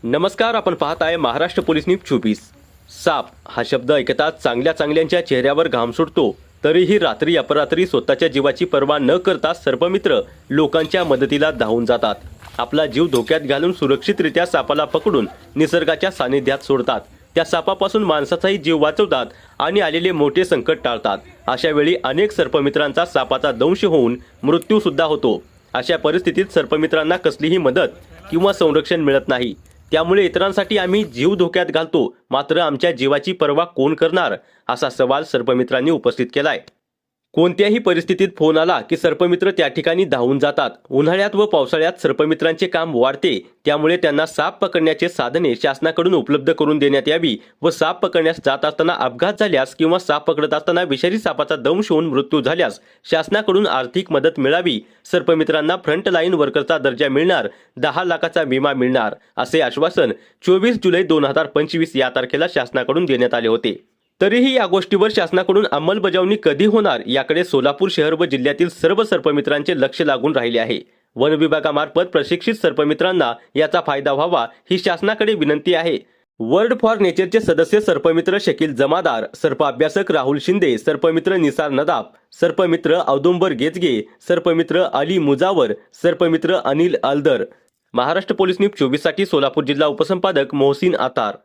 नमस्कार, आपण पाहत आहे महाराष्ट्र पोलीस न्यूज 24। साप हा शब्द ऐकताच चांगल्या चेहऱ्यावर घाम सुटतो, तरीही रात्री अपरात्री स्वतःच्या जीवाची पर्वा न करता सर्पमित्र लोकांच्या मदतीला धावून जातात। आपला जीव धोक्यात घालून सुरक्षितरित्या सापाला पकडून निसर्गाच्या सानिध्यात सोडतात। त्या सापापासून माणसाचाही जीव वाचवतात आणि आलेले मोठे संकट टाळतात। अशा वेळी अनेक सर्पमित्रांचा सापाचा दंश होऊन मृत्यू सुद्धा होतो। अशा परिस्थितीत सर्पमित्रांना कसलीही मदत किंवा संरक्षण मिळत नाही। त्यामुळे इतरांसाठी आम्ही जीव धोक्यात घालतो, मात्र आमच्या जीवाची पर्वा कोण करणार, असा सवाल सर्पमित्रांनी उपस्थित केलाय। कोणत्याही परिस्थितीत फोन आला की सर्पमित्र त्या ठिकाणी धावून जातात। उन्हाळ्यात व पावसाळ्यात सर्पमित्रांचे काम वाढते, त्यामुळे त्यांना साप पकडण्याचे साधने शासनाकडून उपलब्ध करून देण्यात यावी व साप पकडण्यास जात असताना अपघात झाल्यास किंवा साप पकडत असताना विषारी सापाचा दंश होऊन मृत्यू झाल्यास शासनाकडून आर्थिक मदत मिळावी। सर्पमित्रांना फ्रंटलाईन वर्करचा दर्जा मिळणार, 10 लाखाचा विमा मिळणार, असे आश्वासन 24 जुलै 2025 या तारखेला शासनाकडून देण्यात आले होते। तरीही या गोष्टीवर शासनाकडून अंमलबजावणी कधी होणार याकडे सोलापूर शहर व जिल्ह्यातील सर्व सर्पमित्रांचे लक्ष लागून राहिले आहे। वन विभागामार्फत प्रशिक्षित सर्पमित्रांना याचा फायदा व्हावा ही शासनाकडे विनंती आहे। वर्ल्ड फॉर नेचरचे सदस्य सर्पमित्र शकील जमादार, सर्प अभ्यासक राहुल शिंदे, सर्पमित्र निसार नदाफ, सर्पमित्र औदुंबर गेजगे, सर्पमित्र अली मुजावर, सर्पमित्र अनिल अलदर। महाराष्ट्र पोलीस न्यूज 24 साठी सोलापूर जिल्हा उपसंपादक मोहसिन आतार।